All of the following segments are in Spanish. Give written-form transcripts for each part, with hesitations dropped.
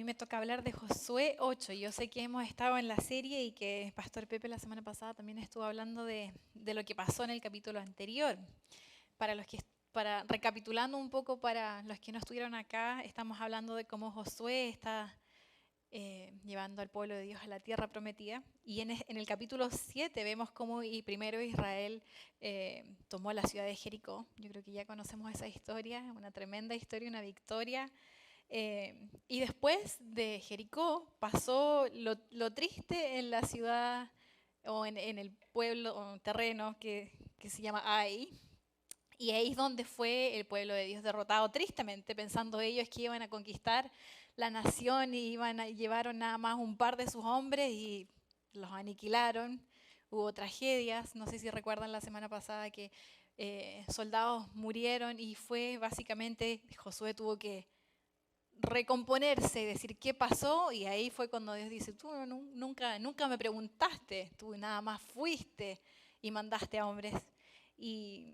me toca hablar de Josué 8. Yo sé que hemos estado en la serie y que Pastor Pepe la semana pasada también estuvo hablando de lo que pasó en el capítulo anterior. Recapitulando un poco para los que no estuvieron acá, estamos hablando de cómo Josué está llevando al pueblo de Dios a la tierra prometida. Y en el capítulo 7 vemos cómo primero Israel tomó la ciudad de Jericó. Yo creo que ya conocemos esa historia, una tremenda historia, una victoria. Y después de Jericó pasó lo triste en la ciudad o en el pueblo o terreno que se llama Ai. Y ahí es donde fue el pueblo de Dios derrotado tristemente, pensando ellos que iban a conquistar la nación y llevaron nada más un par de sus hombres y los aniquilaron. Hubo tragedias, no sé si recuerdan la semana pasada que soldados murieron y fue básicamente, Josué tuvo que recomponerse y decir qué pasó, y ahí fue cuando Dios dice, tú nunca me preguntaste, tú nada más fuiste y mandaste a hombres. Y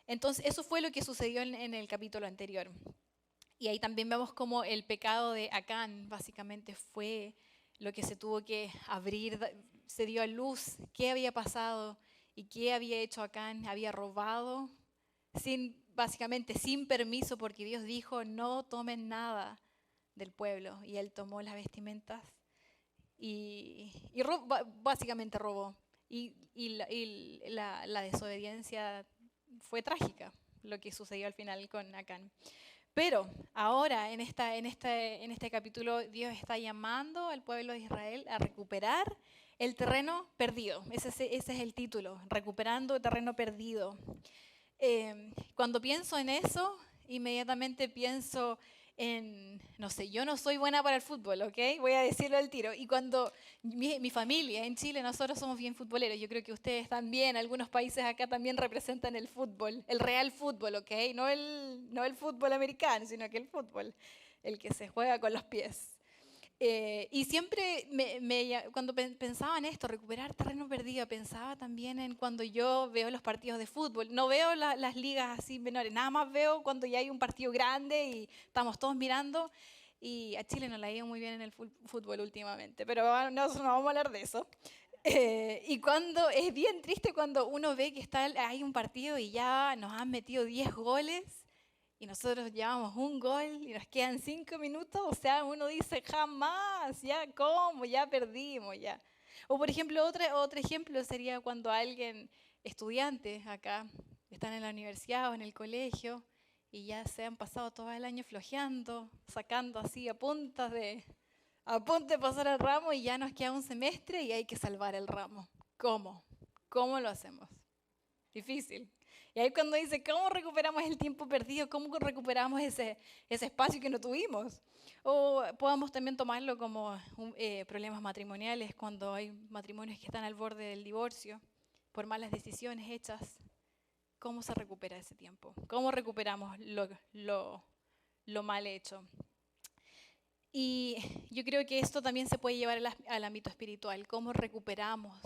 entonces eso fue lo que sucedió en el capítulo anterior. Y ahí también vemos cómo el pecado de Acán básicamente fue lo que se tuvo que abrir, se dio a luz qué había pasado y qué había hecho Acán. Había robado básicamente sin permiso, porque Dios dijo no tomen nada del pueblo, y él tomó las vestimentas y básicamente robó. La desobediencia fue trágica, lo que sucedió al final con Acán. Pero ahora, en este capítulo, Dios está llamando al pueblo de Israel a recuperar el terreno perdido. Ese es el título, recuperando el terreno perdido. Cuando pienso en eso, inmediatamente pienso en, no sé, yo no soy buena para el fútbol, ¿ok? Voy a decirlo al tiro. Y cuando mi familia en Chile, nosotros somos bien futboleros, yo creo que ustedes también, algunos países acá también representan el fútbol, el real fútbol, ¿ok? No el fútbol americano, sino que el fútbol, el que se juega con los pies. Y siempre cuando pensaba en esto, recuperar terreno perdido, pensaba también en cuando yo veo los partidos de fútbol. No veo las ligas así menores, nada más veo cuando ya hay un partido grande y estamos todos mirando. Y a Chile no le ha ido muy bien en el fútbol últimamente, pero no vamos a hablar de eso. Y cuando es bien triste cuando uno ve que hay un partido y ya nos han metido 10 goles y nosotros llevamos un gol y nos quedan 5 minutos, o sea, uno dice, jamás, ya, ¿cómo? Ya perdimos, ya. O por ejemplo, otro ejemplo sería cuando alguien, estudiantes acá, están en la universidad o en el colegio y ya se han pasado todo el año flojeando, sacando así a punto de pasar el ramo, y ya nos queda un semestre y hay que salvar el ramo. ¿Cómo? ¿Cómo lo hacemos? Difícil. Y ahí cuando dice, ¿cómo recuperamos el tiempo perdido? ¿Cómo recuperamos ese espacio que no tuvimos? O podamos también tomarlo como problemas matrimoniales, cuando hay matrimonios que están al borde del divorcio por malas decisiones hechas. ¿Cómo se recupera ese tiempo? ¿Cómo recuperamos lo mal hecho? Y yo creo que esto también se puede llevar al ámbito espiritual. ¿Cómo recuperamos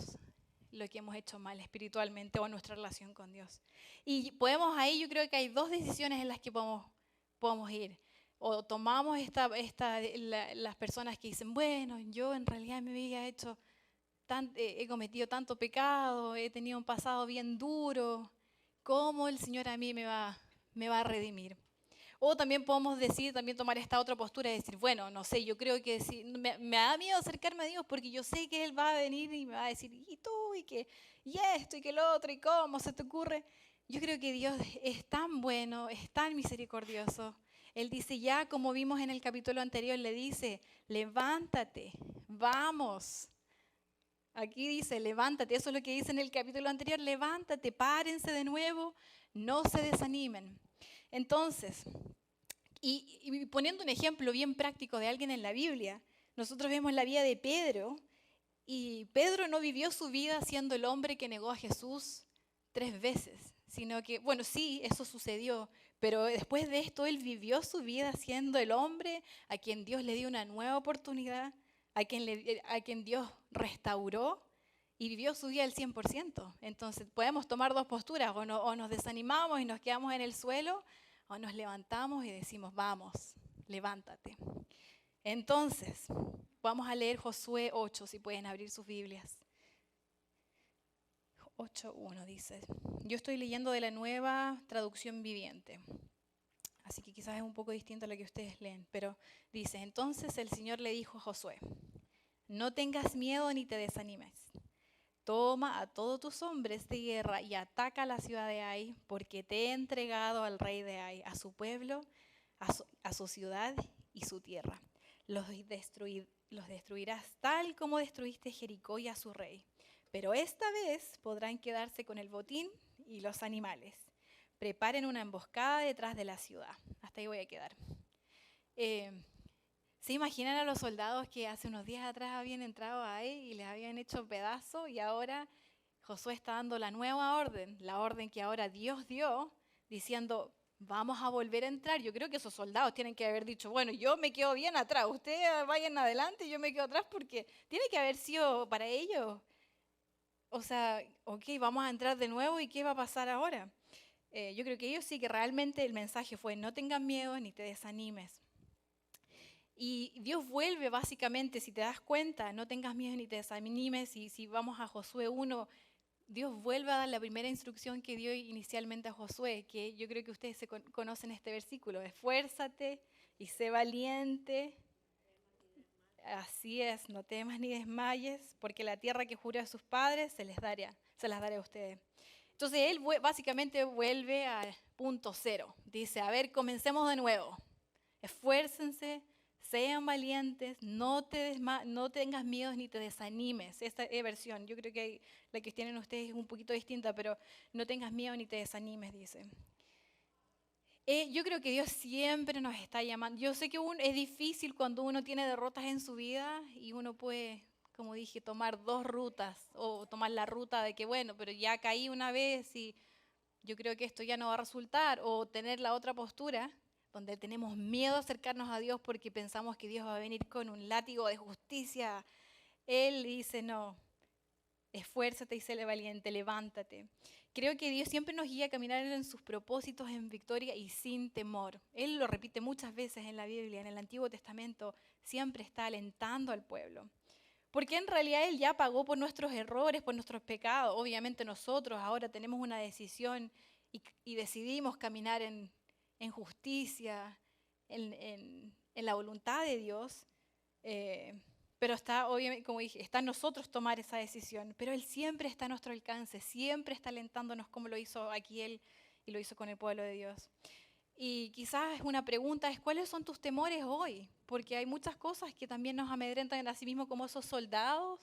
lo que hemos hecho mal espiritualmente o nuestra relación con Dios? Y yo creo que hay dos decisiones en las que podemos ir. O tomamos las personas que dicen, bueno, yo en realidad me había he cometido tanto pecado, he tenido un pasado bien duro, ¿cómo el Señor a mí me va a redimir? O también podemos también tomar esta otra postura y decir, bueno, no sé, yo creo que me da miedo acercarme a Dios porque yo sé que Él va a venir y me va a decir, y tú, y esto, y que lo otro, y cómo se te ocurre. Yo creo que Dios es tan bueno, es tan misericordioso. Él dice, ya como vimos en el capítulo anterior, le dice, levántate, vamos. Aquí dice, levántate, eso es lo que dice en el capítulo anterior, levántate, párense de nuevo, no se desanimen. Entonces, y poniendo un ejemplo bien práctico de alguien en la Biblia, nosotros vemos la vida de Pedro, y Pedro no vivió su vida siendo el hombre que negó a Jesús 3 veces, sino que, bueno, sí, eso sucedió, pero después de esto él vivió su vida siendo el hombre a quien Dios le dio una nueva oportunidad, a quien Dios restauró, y vivió su vida al 100%. Entonces podemos tomar dos posturas, o nos desanimamos y nos quedamos en el suelo, o nos levantamos y decimos, vamos, levántate. Entonces, vamos a leer Josué 8, si pueden abrir sus Biblias. 8:1 dice, yo estoy leyendo de la Nueva Traducción Viviente, así que quizás es un poco distinto a lo que ustedes leen, pero dice, entonces el Señor le dijo a Josué, no tengas miedo ni te desanimes. Toma a todos tus hombres de guerra y ataca la ciudad de Ai, porque te he entregado al rey de Ai, a su pueblo, a su ciudad y su tierra. Los destruirás tal como destruiste Jericó y a su rey. Pero esta vez podrán quedarse con el botín y los animales. Preparen una emboscada detrás de la ciudad. Hasta ahí voy a quedar. ¿Se imaginan a los soldados que hace unos días atrás habían entrado ahí y les habían hecho pedazos y ahora Josué está dando la nueva orden, la orden que ahora Dios dio, diciendo, vamos a volver a entrar? Yo creo que esos soldados tienen que haber dicho, bueno, yo me quedo bien atrás, ustedes vayan adelante y yo me quedo atrás, porque tiene que haber sido para ellos. O sea, ok, vamos a entrar de nuevo y ¿qué va a pasar ahora? Yo creo que ellos sí que realmente el mensaje fue, no tengan miedo ni te desanimes. Y Dios vuelve básicamente, si te das cuenta, no tengas miedo ni te desanimes. Y si vamos a Josué 1, Dios vuelve a dar la primera instrucción que dio inicialmente a Josué, que yo creo que ustedes conocen este versículo, esfuérzate y sé valiente. Así es, no temas ni desmayes, porque la tierra que juró a sus padres se las daré a ustedes. Entonces él básicamente vuelve al punto cero. Dice, a ver, comencemos de nuevo. Esfuércense, sean valientes, no tengas miedos ni te desanimes. Esta versión, yo creo que la que tienen ustedes es un poquito distinta, pero no tengas miedo ni te desanimes, dice. Yo creo que Dios siempre nos está llamando. Yo sé que es difícil cuando uno tiene derrotas en su vida y uno puede, como dije, tomar dos rutas o tomar la ruta de que, bueno, pero ya caí una vez y yo creo que esto ya no va a resultar, o tener la otra postura donde tenemos miedo a acercarnos a Dios porque pensamos que Dios va a venir con un látigo de justicia. Él dice, no, esfuérzate y sé valiente, levántate. Creo que Dios siempre nos guía a caminar en sus propósitos en victoria y sin temor. Él lo repite muchas veces en la Biblia, en el Antiguo Testamento, siempre está alentando al pueblo. Porque en realidad Él ya pagó por nuestros errores, por nuestros pecados. Obviamente nosotros ahora tenemos una decisión y decidimos caminar en justicia, en la voluntad de Dios. Pero está, obviamente, como dije, está en nosotros tomar esa decisión. Pero Él siempre está a nuestro alcance, siempre está alentándonos como lo hizo aquí Él y lo hizo con el pueblo de Dios. Y quizás una pregunta es, ¿cuáles son tus temores hoy? Porque hay muchas cosas que también nos amedrentan a sí mismos, como esos soldados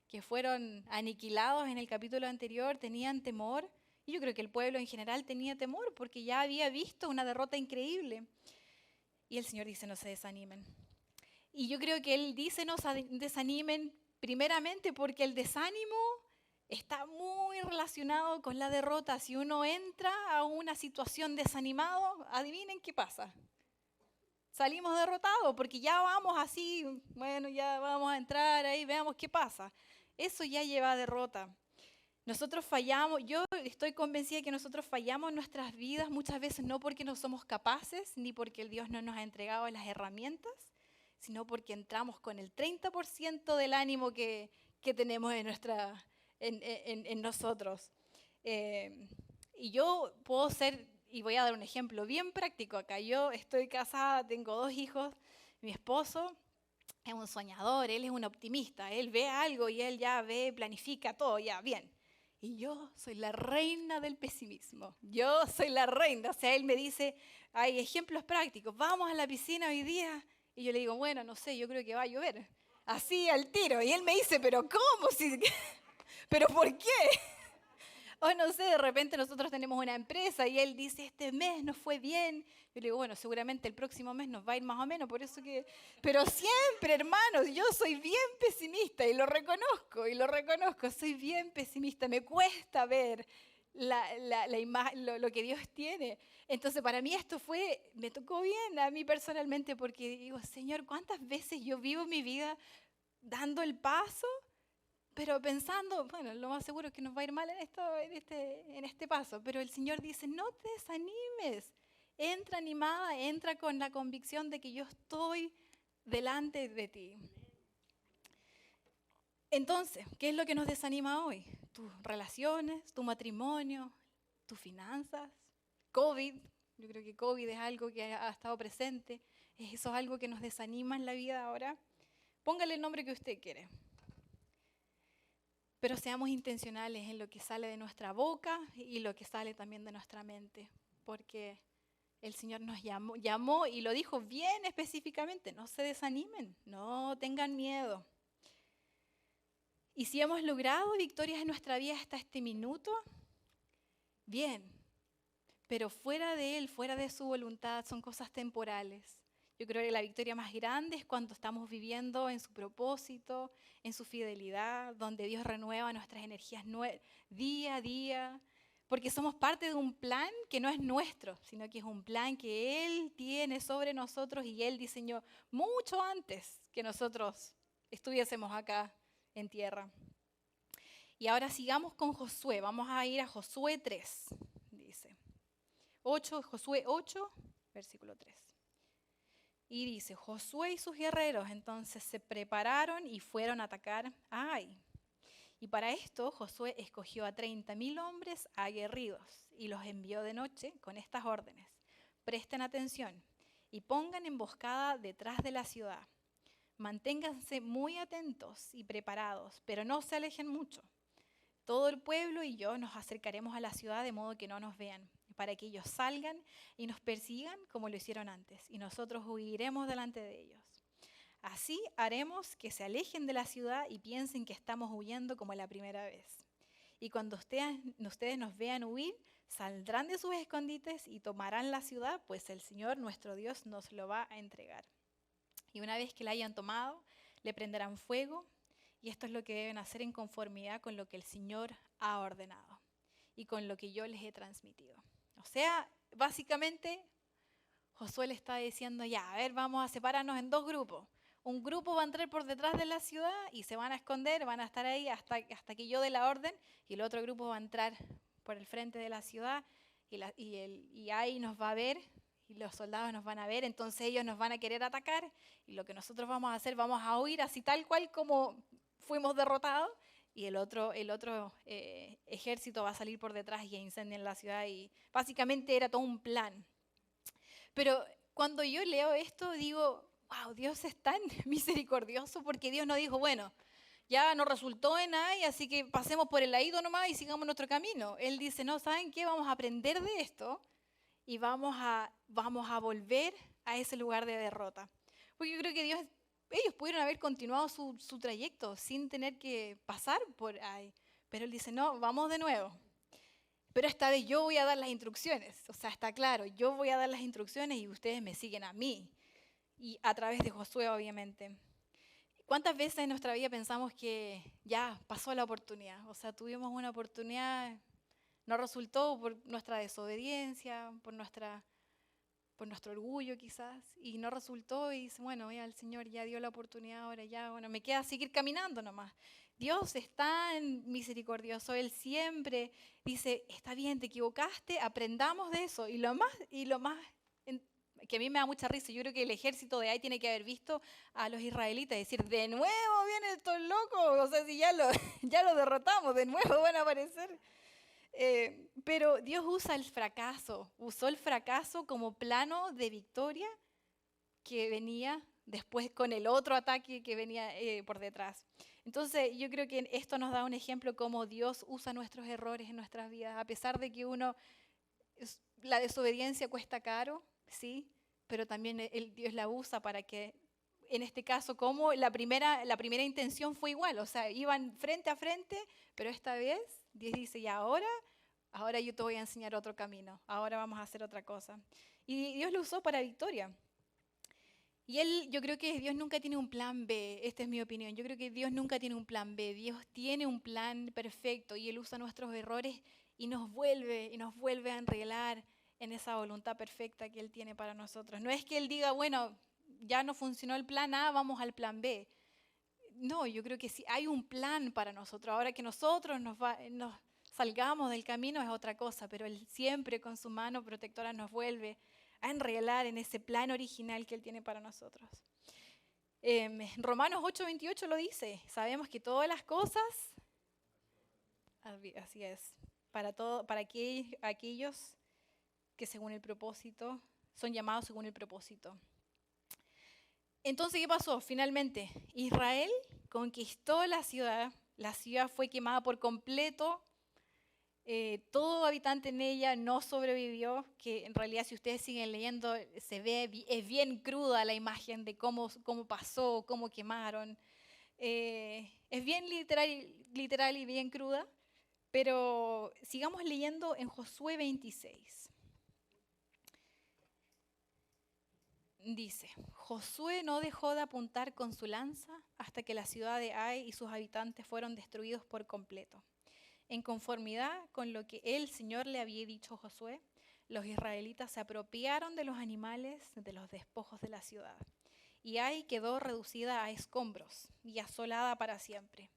que fueron aniquilados en el capítulo anterior, tenían temor. Y yo creo que el pueblo en general tenía temor porque ya había visto una derrota increíble. Y el Señor dice, no se desanimen. Y yo creo que Él dice, no se desanimen primeramente porque el desánimo está muy relacionado con la derrota. Si uno entra a una situación desanimado, adivinen qué pasa. Salimos derrotados porque ya vamos así, bueno, ya vamos a entrar ahí, veamos qué pasa. Eso ya lleva a derrota. Nosotros fallamos, yo estoy convencida que nosotros fallamos en nuestras vidas muchas veces no porque no somos capaces, ni porque el Dios no nos ha entregado las herramientas, sino porque entramos con el 30% del ánimo que tenemos en nosotros. Y yo puedo ser, y voy a dar un ejemplo bien práctico acá. Yo estoy casada, tengo 2 hijos, mi esposo es un soñador, él es un optimista, él ve algo y él ya planifica todo, ya, bien. Y yo soy la reina del pesimismo, yo soy la reina, o sea, él me dice, hay ejemplos prácticos, vamos a la piscina hoy día, y yo le digo, bueno, no sé, yo creo que va a llover, así al tiro, y él me dice, pero ¿cómo? ¿Pero por qué? O no sé, de repente nosotros tenemos una empresa y él dice, este mes nos fue bien. Yo le digo, bueno, seguramente el próximo mes nos va a ir más o menos, por eso que... Pero siempre, hermanos, yo soy bien pesimista y lo reconozco, soy bien pesimista. Me cuesta ver la imagen, lo que Dios tiene. Entonces, para mí esto me tocó bien a mí personalmente porque digo, Señor, ¿cuántas veces yo vivo mi vida dando el paso? Pero pensando, bueno, lo más seguro es que nos va a ir mal en este paso. Pero el Señor dice, no te desanimes. Entra animada, entra con la convicción de que yo estoy delante de ti. Entonces, ¿qué es lo que nos desanima hoy? Tus relaciones, tu matrimonio, tus finanzas, COVID. Yo creo que COVID es algo que ha estado presente. Eso es algo que nos desanima en la vida ahora. Póngale el nombre que usted quiere. Pero seamos intencionales en lo que sale de nuestra boca y lo que sale también de nuestra mente. Porque el Señor nos llamó y lo dijo bien específicamente. No se desanimen, no tengan miedo. Y si hemos logrado victorias en nuestra vida hasta este minuto, bien. Pero fuera de Él, fuera de su voluntad, son cosas temporales. Yo creo que la victoria más grande es cuando estamos viviendo en su propósito, en su fidelidad, donde Dios renueva nuestras energías día a día, porque somos parte de un plan que no es nuestro, sino que es un plan que Él tiene sobre nosotros y Él diseñó mucho antes que nosotros estuviésemos acá en tierra. Y ahora sigamos con Josué. Vamos a ir a Josué 3, dice. Josué 8, versículo 3. Y dice, Josué y sus guerreros entonces se prepararon y fueron a atacar a Ai. Y para esto Josué escogió a 30,000 hombres aguerridos y los envió de noche con estas órdenes. Presten atención y pongan emboscada detrás de la ciudad. Manténganse muy atentos y preparados, pero no se alejen mucho. Todo el pueblo y yo nos acercaremos a la ciudad de modo que no nos vean, para que ellos salgan y nos persigan como lo hicieron antes, y nosotros huiremos delante de ellos. Así haremos que se alejen de la ciudad y piensen que estamos huyendo como la primera vez. Y cuando ustedes nos vean huir, saldrán de sus escondites y tomarán la ciudad, pues el Señor nuestro Dios nos lo va a entregar. Y una vez que la hayan tomado, le prenderán fuego, y esto es lo que deben hacer en conformidad con lo que el Señor ha ordenado y con lo que yo les he transmitido. O sea, básicamente, Josué le está diciendo, ya, a ver, vamos a separarnos en dos grupos. Un grupo va a entrar por detrás de la ciudad y se van a esconder, van a estar ahí hasta que yo dé la orden, y el otro grupo va a entrar por el frente de la ciudad y ahí nos va a ver. Y los soldados nos van a ver, entonces ellos nos van a querer atacar y lo que nosotros vamos a hacer, vamos a huir así tal cual como fuimos derrotados, y el otro ejército va a salir por detrás y incendian la ciudad, y básicamente era todo un plan. Pero cuando yo leo esto digo, wow, Dios es tan misericordioso, porque Dios no dijo, bueno, ya no resultó en Ai, así que pasemos por el ladito nomás y sigamos nuestro camino. Él dice, no, ¿saben qué? Vamos a aprender de esto y vamos a volver a ese lugar de derrota. Porque yo creo que ellos pudieron haber continuado su trayecto sin tener que pasar por ahí. Pero Él dice, no, vamos de nuevo. Pero esta vez yo voy a dar las instrucciones. O sea, está claro, yo voy a dar las instrucciones y ustedes me siguen a mí. Y a través de Josué, obviamente. ¿Cuántas veces en nuestra vida pensamos que ya pasó la oportunidad? O sea, tuvimos una oportunidad, no resultó por nuestra desobediencia, por nuestro orgullo quizás, y no resultó, y dice, bueno, ya el Señor ya dio la oportunidad, ahora ya, bueno, me queda seguir caminando nomás. Dios es tan misericordioso, Él siempre dice, está bien, te equivocaste, aprendamos de eso. Y lo más que a mí me da mucha risa, yo creo que el ejército de Ai tiene que haber visto a los israelitas y decir, de nuevo vienen estos locos, o sea, si ya lo derrotamos, de nuevo van a aparecer. Pero Dios usó el fracaso como plano de victoria que venía después con el otro ataque que venía por detrás. Entonces yo creo que esto nos da un ejemplo cómo Dios usa nuestros errores en nuestras vidas, a pesar de que la desobediencia cuesta caro, sí, pero también Dios la usa para que, en este caso, como la primera intención fue igual, o sea, iban frente a frente, pero esta vez Dios dice, y ahora yo te voy a enseñar otro camino, ahora vamos a hacer otra cosa. Y Dios lo usó para victoria. Y yo creo que Dios nunca tiene un plan B, esta es mi opinión, yo creo que Dios nunca tiene un plan B, Dios tiene un plan perfecto y Él usa nuestros errores y nos vuelve a enreglar en esa voluntad perfecta que Él tiene para nosotros. No es que Él diga, bueno, ya no funcionó el plan A, vamos al plan B. No, yo creo que sí hay un plan para nosotros. Ahora que nosotros nos salgamos del camino es otra cosa, pero Él siempre con su mano protectora nos vuelve a enreglar en ese plan original que Él tiene para nosotros. Romanos 8:28 lo dice. Sabemos que todas las cosas, así es, para aquellos que según el propósito, son llamados según el propósito. Entonces, ¿qué pasó? Finalmente, Israel conquistó la ciudad fue quemada por completo, todo habitante en ella no sobrevivió, que en realidad si ustedes siguen leyendo, es bien cruda la imagen de cómo pasó, cómo quemaron. Es bien literal y bien cruda, pero sigamos leyendo en Josué 26. Dice, Josué no dejó de apuntar con su lanza hasta que la ciudad de Ai y sus habitantes fueron destruidos por completo. En conformidad con lo que el Señor le había dicho a Josué, los israelitas se apropiaron de los animales, de los despojos de la ciudad. Y Ai quedó reducida a escombros y asolada para siempre,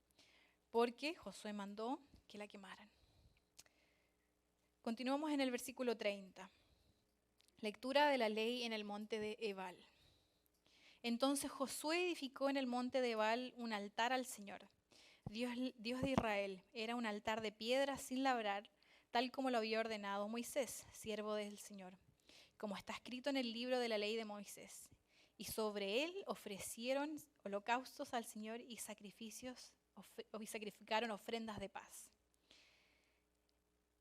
porque Josué mandó que la quemaran. Continuamos en el versículo 30. Lectura de la ley en el monte de Ebal. Entonces Josué edificó en el monte de Ebal un altar al Señor, Dios de Israel. Era un altar de piedra sin labrar, tal como lo había ordenado Moisés, siervo del Señor, como está escrito en el libro de la ley de Moisés. Y sobre él ofrecieron holocaustos al Señor y sacrificaron ofrendas de paz.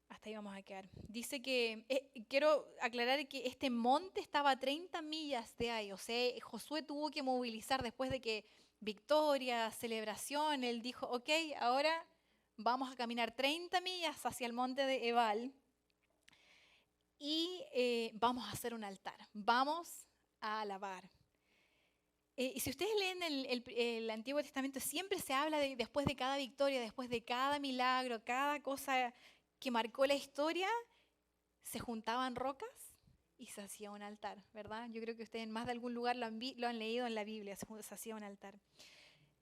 Hasta ahí vamos a quedar. Dice que, quiero aclarar que este monte estaba a 30 millas de ahí. O sea, Josué tuvo que movilizar después de que victoria, celebración, él dijo, ok, ahora vamos a caminar 30 millas hacia el monte de Ebal y vamos a hacer un altar. Vamos a alabar. Y si ustedes leen el Antiguo Testamento, siempre se habla de después de cada victoria, después de cada milagro, cada cosa que marcó la historia, se juntaban rocas y se hacía un altar, ¿verdad? Yo creo que ustedes en más de algún lugar lo han leído en la Biblia, se hacía un altar.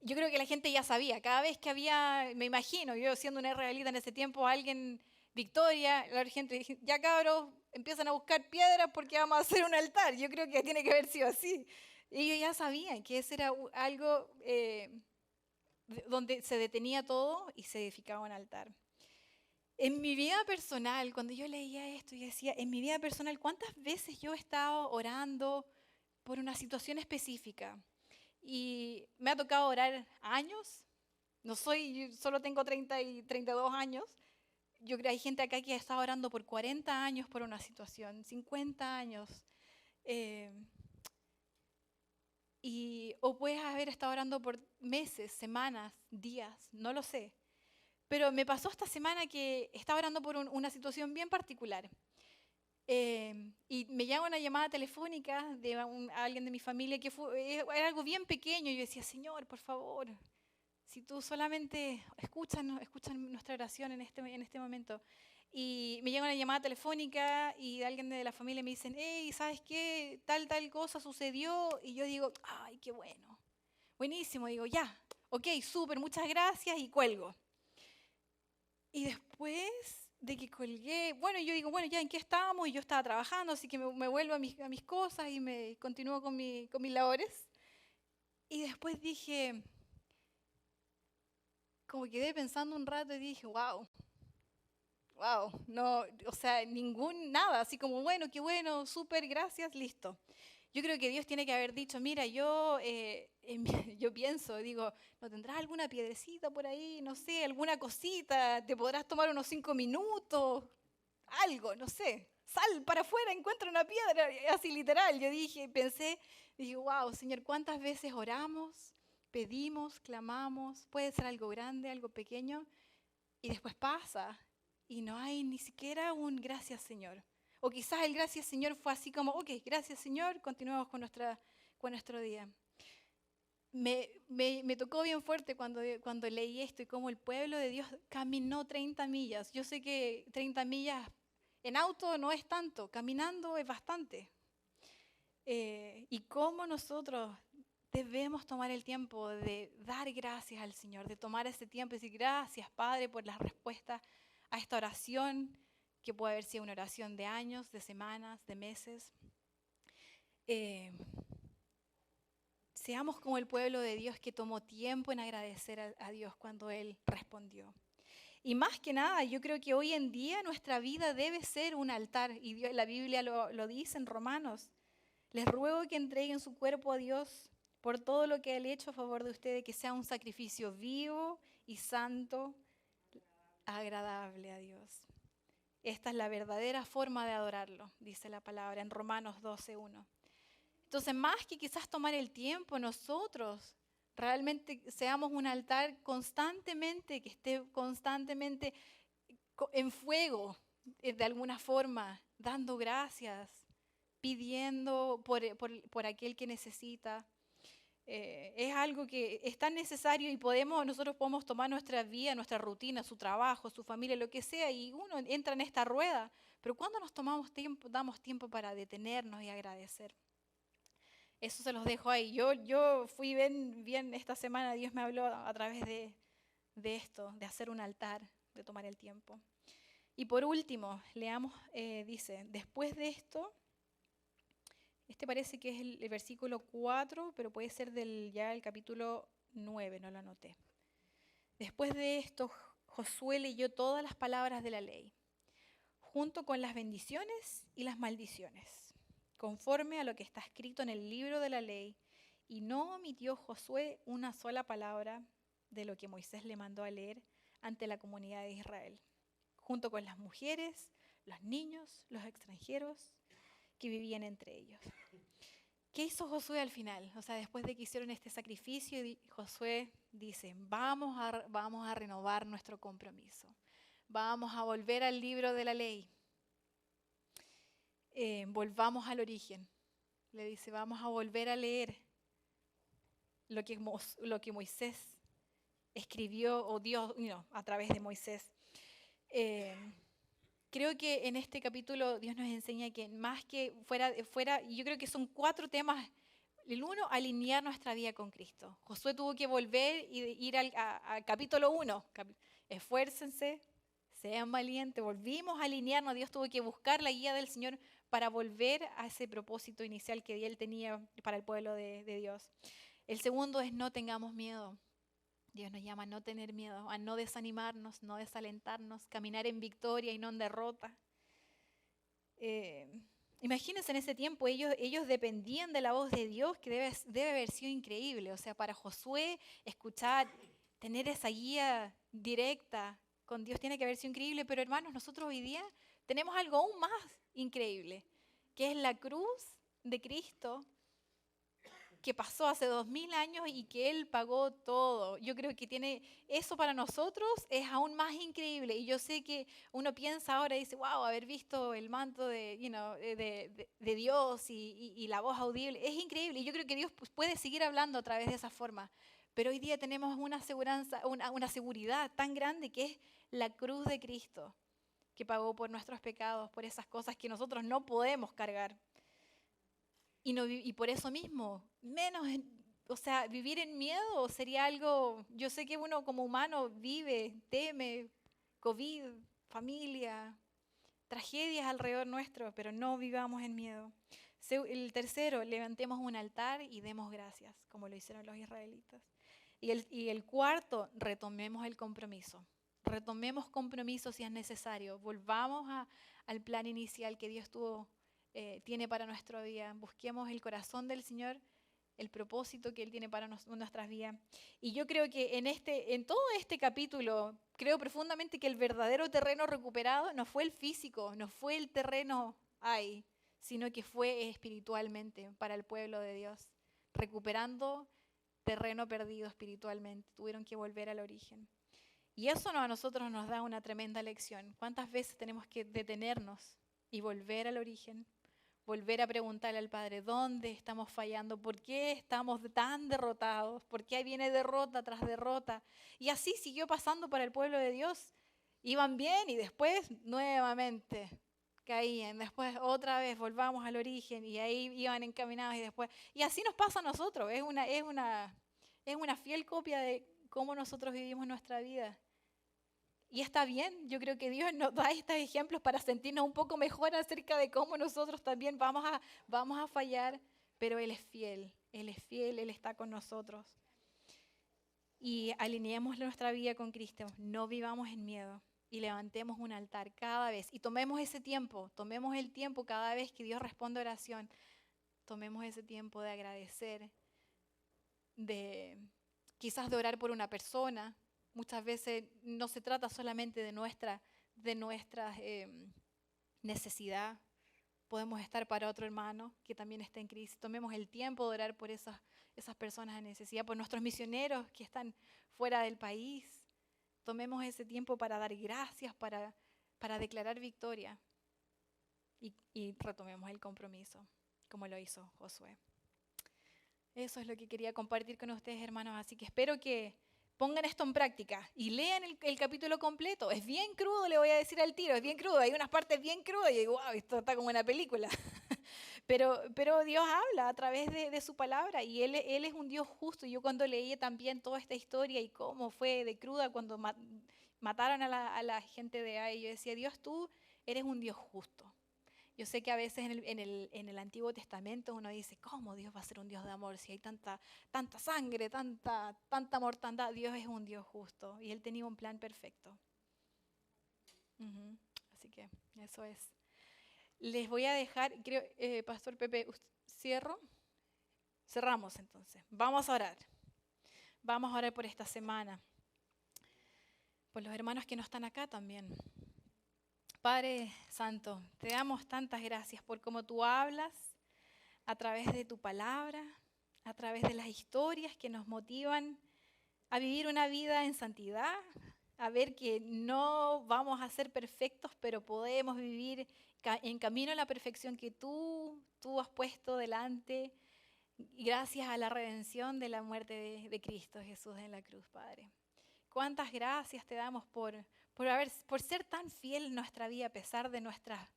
Yo creo que la gente ya sabía, cada vez que había, me imagino, yo siendo una israelita en ese tiempo, alguien, victoria, la gente dice, ya cabros, empiezan a buscar piedras porque vamos a hacer un altar. Yo creo que tiene que haber sido así. Ellos ya sabían que ese era algo donde se detenía todo y se edificaba un altar. En mi vida personal, cuando yo leía esto, yo decía, en mi vida personal, ¿cuántas veces yo he estado orando por una situación específica? Y me ha tocado orar años. Yo solo tengo 30 y 32 años. Yo creo que hay gente acá que ha estado orando por 40 años por una situación, 50 años. O puedes haber estado orando por meses, semanas, días, no lo sé. Pero me pasó esta semana que estaba orando por una situación bien particular. Y me llama una llamada telefónica de alguien de mi familia que era algo bien pequeño. Y yo decía, Señor, por favor, si tú solamente escuchas nuestra oración en este momento. Y me llega una llamada telefónica y alguien de la familia me dicen, hey, ¿sabes qué? Tal cosa sucedió. Y yo digo, ay, qué bueno. Buenísimo. Digo, ya, ok, súper, muchas gracias y cuelgo. Y después de que colgué, bueno, yo digo, bueno, ya en qué estábamos, y yo estaba trabajando, así que me vuelvo a mis cosas y me continúo con mis labores. Y después dije, como quedé pensando un rato y dije, wow, no, o sea, nada, así como, bueno, qué bueno, súper, gracias, listo. Yo creo que Dios tiene que haber dicho, mira, yo pienso, digo, ¿no tendrás alguna piedrecita por ahí? No sé, alguna cosita, te podrás tomar unos 5 minutos, algo, no sé. Sal para afuera, encuentra una piedra, así literal. Yo pensé, wow, Señor, ¿cuántas veces oramos, pedimos, clamamos? Puede ser algo grande, algo pequeño, y después pasa, y no hay ni siquiera un gracias, Señor. O quizás el gracias Señor fue así como, ok, gracias Señor, continuamos con nuestro día. Me tocó bien fuerte cuando leí esto y cómo el pueblo de Dios caminó 30 millas. Yo sé que 30 millas en auto no es tanto, caminando es bastante. Y cómo nosotros debemos tomar el tiempo de dar gracias al Señor, de tomar ese tiempo y decir gracias Padre por las respuestas a esta oración, que puede haber sido una oración de años, de semanas, de meses. Seamos como el pueblo de Dios que tomó tiempo en agradecer a Dios cuando Él respondió. Y más que nada, yo creo que hoy en día nuestra vida debe ser un altar. Y la Biblia lo dice en Romanos. Les ruego que entreguen su cuerpo a Dios por todo lo que Él ha hecho a favor de ustedes, que sea un sacrificio vivo y santo, agradable a Dios. Esta es la verdadera forma de adorarlo, dice la palabra en Romanos 12:1. Entonces, más que quizás tomar el tiempo, nosotros realmente seamos un altar constantemente, que esté constantemente en fuego, de alguna forma, dando gracias, pidiendo por aquel que necesita. Es algo que es tan necesario y nosotros podemos tomar nuestra vida, nuestra rutina, su trabajo, su familia, lo que sea, y uno entra en esta rueda. Pero ¿cuándo nos damos tiempo para detenernos y agradecer? Eso se los dejo ahí. Yo fui bien esta semana, Dios me habló a través de esto, de hacer un altar, de tomar el tiempo. Y por último, leamos, dice, después de esto, este parece que es el versículo 4, pero puede ser ya el capítulo 9, no lo anoté. Después de esto, Josué leyó todas las palabras de la ley, junto con las bendiciones y las maldiciones, conforme a lo que está escrito en el libro de la ley, y no omitió Josué una sola palabra de lo que Moisés le mandó a leer ante la comunidad de Israel, junto con las mujeres, los niños, los extranjeros que vivían entre ellos. ¿Qué hizo Josué al final? O sea, después de que hicieron este sacrificio, Josué dice, vamos a renovar nuestro compromiso. Vamos a volver al libro de la ley. Volvamos al origen. Le dice, vamos a volver a leer lo que Moisés escribió, o Dios, a través de Moisés. Creo que en este capítulo Dios nos enseña que más que fuera, yo creo que son 4 temas. El uno, alinear nuestra vida con Cristo. Josué tuvo que volver y ir al capítulo 1. Esfuércense, sean valientes. Volvimos a alinearnos. Dios tuvo que buscar la guía del Señor para volver a ese propósito inicial que Él tenía para el pueblo de Dios. El segundo es no tengamos miedo. Dios nos llama a no tener miedo, a no desanimarnos, no desalentarnos, caminar en victoria y no en derrota. Imagínense en ese tiempo, ellos dependían de la voz de Dios, que debe haber sido increíble. O sea, para Josué, escuchar, tener esa guía directa con Dios tiene que haber sido increíble. Pero hermanos, nosotros hoy día tenemos algo aún más increíble, que es la cruz de Cristo, que pasó hace 2000 años y que Él pagó todo. Yo creo que tiene eso para nosotros es aún más increíble. Y yo sé que uno piensa ahora y dice, wow, haber visto el manto de Dios y la voz audible, es increíble. Y yo creo que Dios puede seguir hablando a través de esa forma. Pero hoy día tenemos una seguridad tan grande que es la cruz de Cristo, que pagó por nuestros pecados, por esas cosas que nosotros no podemos cargar. Y por eso mismo, vivir en miedo sería algo, yo sé que uno como humano teme, COVID, familia, tragedias alrededor nuestro, pero no vivamos en miedo. El tercero, levantemos un altar y demos gracias, como lo hicieron los israelitas. Y el cuarto, retomemos el compromiso. Retomemos compromiso si es necesario. Volvamos al plan inicial que Dios tiene para nuestra vida. Busquemos el corazón del Señor, el propósito que Él tiene para nuestras vidas. Y yo creo que en todo este capítulo, creo profundamente que el verdadero terreno recuperado no fue el físico, no fue el terreno sino que fue espiritualmente para el pueblo de Dios. Recuperando terreno perdido espiritualmente. Tuvieron que volver al origen. Y eso a nosotros nos da una tremenda lección. ¿Cuántas veces tenemos que detenernos y volver al origen? Volver a preguntarle al Padre, ¿dónde estamos fallando? ¿Por qué estamos tan derrotados? ¿Por qué viene derrota tras derrota? Y así siguió pasando para el pueblo de Dios. Iban bien y después nuevamente caían. Después otra vez volvamos al origen y ahí iban encaminados y después. Y así nos pasa a nosotros. Es una fiel copia de cómo nosotros vivimos nuestra vida. Y está bien, yo creo que Dios nos da estos ejemplos para sentirnos un poco mejor acerca de cómo nosotros también vamos a fallar, pero Él es fiel, Él está con nosotros. Y alineemos nuestra vida con Cristo, no vivamos en miedo y levantemos un altar cada vez. Y tomemos ese tiempo, tomemos el tiempo cada vez que Dios responde a oración, tomemos ese tiempo de agradecer, de quizás de orar por una persona. Muchas veces no se trata solamente de nuestra necesidad. Podemos estar para otro hermano que también está en crisis. Tomemos el tiempo de orar por esas personas en necesidad, por nuestros misioneros que están fuera del país. Tomemos ese tiempo para dar gracias, para declarar victoria. Y retomemos el compromiso, como lo hizo Josué. Eso es lo que quería compartir con ustedes, hermanos. Así que espero que pongan esto en práctica y lean el capítulo completo. Es bien crudo, le voy a decir al tiro, es bien crudo. Hay unas partes bien crudas y digo, wow, esto está como una película. Pero Dios habla a través de su palabra y Él es un Dios justo. Yo cuando leí también toda esta historia y cómo fue de cruda cuando mataron a la gente de Ai, yo decía, Dios, tú eres un Dios justo. Yo sé que a veces en el Antiguo Testamento uno dice, ¿cómo Dios va a ser un Dios de amor si hay tanta sangre, tanta mortandad? Dios es un Dios justo y Él tenía un plan perfecto. Así que eso es. Les voy a dejar, creo, Pastor Pepe, cerramos entonces. Vamos a orar. Vamos a orar por esta semana. Por los hermanos que no están acá también. Padre Santo, te damos tantas gracias por cómo tú hablas a través de tu palabra, a través de las historias que nos motivan a vivir una vida en santidad, a ver que no vamos a ser perfectos, pero podemos vivir en camino a la perfección que tú has puesto delante, gracias a la redención de la muerte de Cristo Jesús en la cruz, Padre. Cuántas gracias te damos por ser tan fiel en nuestra vida a pesar de nuestras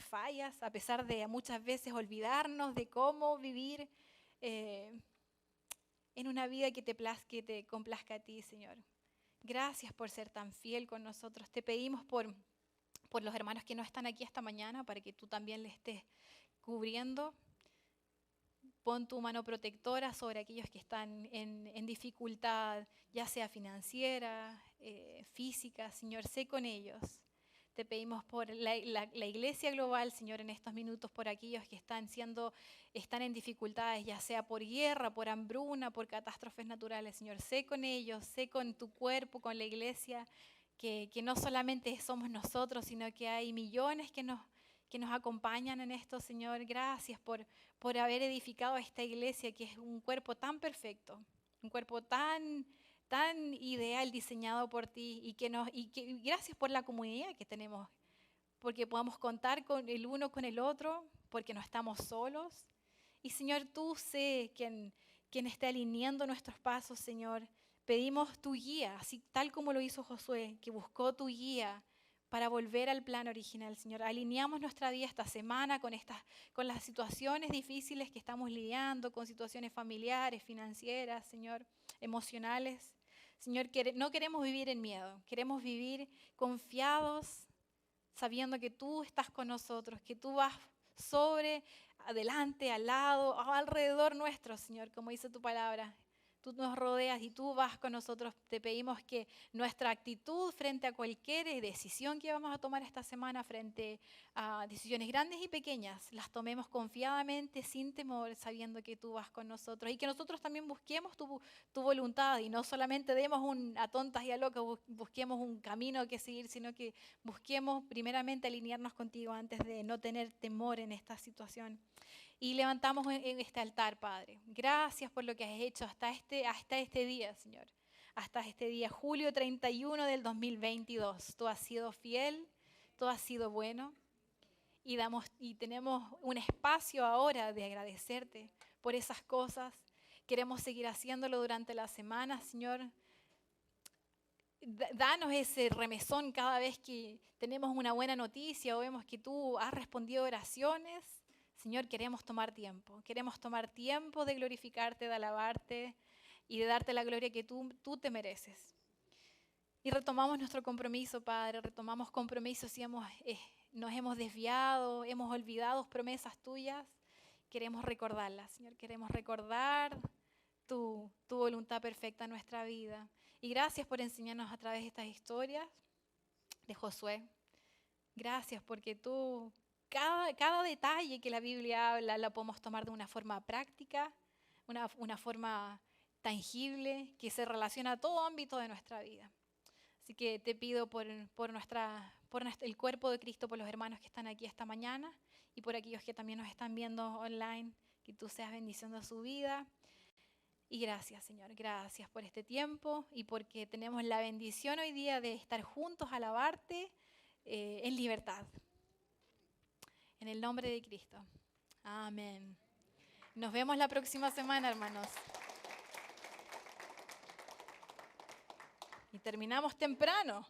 fallas, a pesar de muchas veces olvidarnos de cómo vivir en una vida que te complazca a ti, Señor. Gracias por ser tan fiel con nosotros. Te pedimos por los hermanos que no están aquí esta mañana, para que tú también les estés cubriendo. Pon tu mano protectora sobre aquellos que están en dificultad, ya sea financiera, física. Señor, sé con ellos. Te pedimos por la iglesia global, Señor, en estos minutos, por aquellos que están en dificultades, ya sea por guerra, por hambruna, por catástrofes naturales. Señor, sé con ellos, sé con tu cuerpo, con la iglesia, que no solamente somos nosotros, sino que hay millones que nos acompañan en esto, Señor. Gracias por haber edificado esta iglesia, que es un cuerpo tan perfecto, un cuerpo tan ideal, diseñado por ti, y gracias por la comunidad que tenemos, porque podamos contar con el uno con el otro, porque no estamos solos. Y Señor, tú sé quien está alineando nuestros pasos, Señor. Pedimos tu guía, así tal como lo hizo Josué, que buscó tu guía para volver al plan original, Señor. Alineamos nuestra vida esta semana con las situaciones difíciles que estamos lidiando, con situaciones familiares, financieras, Señor, emocionales. Señor, no queremos vivir en miedo, queremos vivir confiados, sabiendo que tú estás con nosotros, que tú vas sobre, adelante, al lado, alrededor nuestro, Señor, como dice tu palabra. Tú nos rodeas y tú vas con nosotros. Te pedimos que nuestra actitud frente a cualquier decisión que vamos a tomar esta semana, frente a decisiones grandes y pequeñas, las tomemos confiadamente, sin temor, sabiendo que tú vas con nosotros. Y que nosotros también busquemos tu voluntad y no solamente demos a tontas y a locas, busquemos un camino que seguir, sino que busquemos primeramente alinearnos contigo antes de no tener temor en esta situación. Y levantamos en este altar, Padre. Gracias por lo que has hecho hasta este día, Señor. Hasta este día, julio 31 del 2022. Tú has sido fiel, tú has sido bueno. Y tenemos un espacio ahora de agradecerte por esas cosas. Queremos seguir haciéndolo durante la semana, Señor. Danos ese remesón cada vez que tenemos una buena noticia o vemos que tú has respondido oraciones. Señor, queremos tomar tiempo de glorificarte, de alabarte y de darte la gloria que tú te mereces. Y retomamos nuestro compromiso, Padre, retomamos compromisos si nos hemos desviado, hemos olvidado promesas tuyas. queremos recordarla, Señor. Queremos recordar tu voluntad perfecta en nuestra vida. Y gracias por enseñarnos a través de estas historias de Josué. Gracias porque tú, cada detalle que la Biblia habla, la podemos tomar de una forma práctica, una forma tangible, que se relaciona a todo ámbito de nuestra vida. Así que te pido por el cuerpo de Cristo, por los hermanos que están aquí esta mañana y por aquellos que también nos están viendo online, que tú seas bendiciendo su vida. Y gracias, Señor, gracias por este tiempo y porque tenemos la bendición hoy día de estar juntos a alabarte en libertad. En el nombre de Cristo. Amén. Nos vemos la próxima semana, hermanos. Y terminamos temprano.